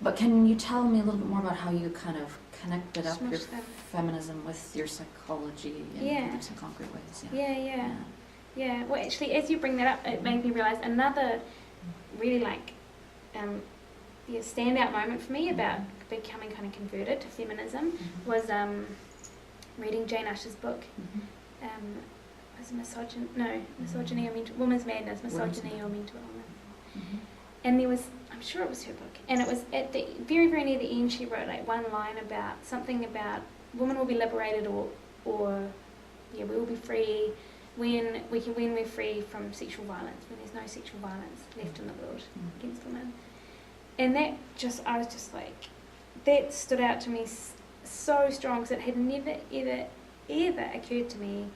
But can you tell me a little bit more about how you kind of connected up your Smushed them. feminism with your psychology in some concrete ways? Yeah. Well, actually, as you bring that up, it made me realise another really standout moment for me about becoming kind of converted to feminism was reading Jane Usher's book. Was Misogyny or Mental Woman's Madness, Misogyny or Mental Illness. And there was, I'm sure it was her book, and it was at the very, very near the end, she wrote like one line about something about women will be liberated or we will be free when we're free from sexual violence, when there's no sexual violence left in the world against women. And that I was just like, that stood out to me so strong, because it had never, ever, ever occurred to me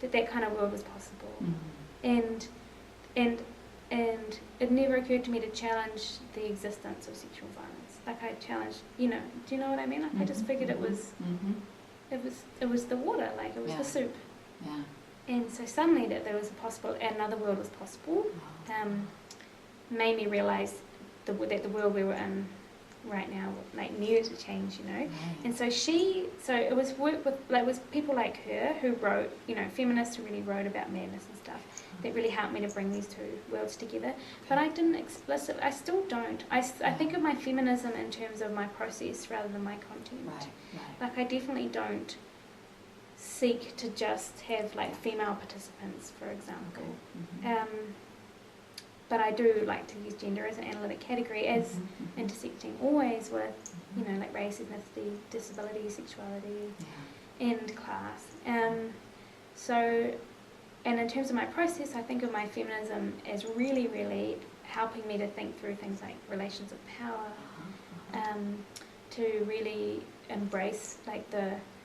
that kind of world was possible. And it never occurred to me to challenge the existence of sexual violence. Like I challenged, do you know what I mean? Like I just figured it was the water, like it was the soup. Yeah. And so suddenly that there was another world was possible, made me realise that the world we were in right now like needed to change, And so it was work with was people like her who wrote, feminists who really wrote about madness and stuff that really helped me to bring these two worlds together. But I I still don't. I think of my feminism in terms of my process rather than my content. Right. Like I definitely don't seek to just have like female participants, for example. But I do like to use gender as an analytic category as intersecting always with, like race, ethnicity, disability, sexuality, and class. And in terms of my process, I think of my feminism as really, really helping me to think through things like relations of power, to really embrace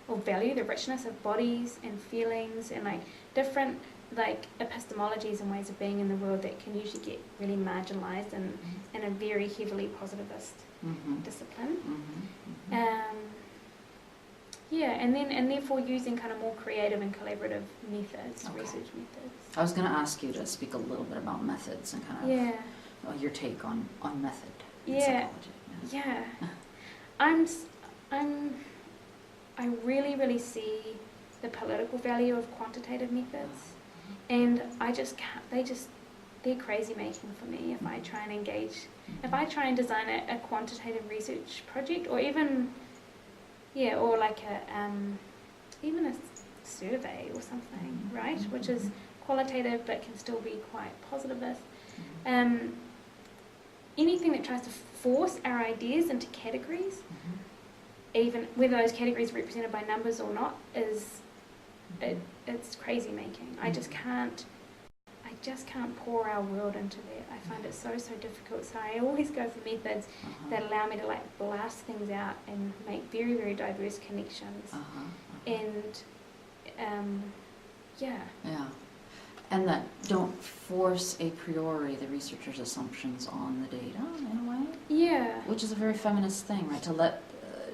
or value the richness of bodies and feelings and like different like epistemologies and ways of being in the world that can usually get really marginalised in a very heavily positivist discipline. And therefore using kind of more creative and collaborative methods, research methods. I was going to ask you to speak a little bit about methods and kind of your take on method in psychology. I really, really see the political value of quantitative methods, and I just can't. They're crazy making for me if I try and engage. If I try and design a quantitative research project, or even or like even a survey or something, right? Which is qualitative but can still be quite positivist. Anything that tries to force our ideas into categories, even whether those categories are represented by numbers or not, it's crazy making. I just can't pour our world into that. I find it so difficult. So I always go for methods that allow me to like blast things out and make very, very diverse connections. And that don't force a priori the researcher's assumptions on the data in a way. Yeah. Which is a very feminist thing, right?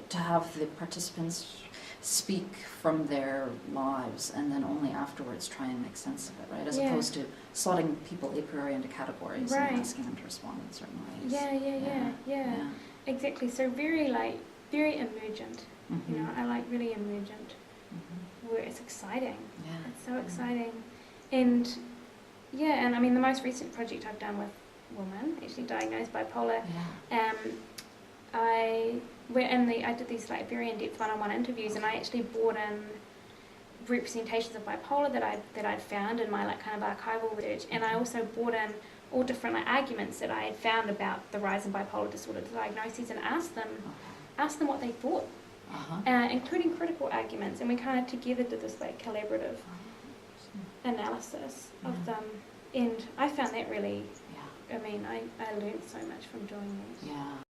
To have the participants speak from their lives and then only afterwards try and make sense of it, right? As opposed to slotting people a priori into categories and asking them to respond in certain ways. Yeah. Exactly. So very emergent. I like really emergent where it's exciting. Yeah. It's so exciting. And I mean the most recent project I've done with women actually diagnosed bipolar, I did these like very in-depth one-on-one interviews, and I actually brought in representations of bipolar that I'd found in my like kind of archival research, and I also brought in all different like arguments that I had found about the rise in bipolar disorder diagnoses, and asked them what they thought, including critical arguments, and we kind of together did this like collaborative analysis of them, and I found that really. I mean, I learned so much from doing that. Yeah.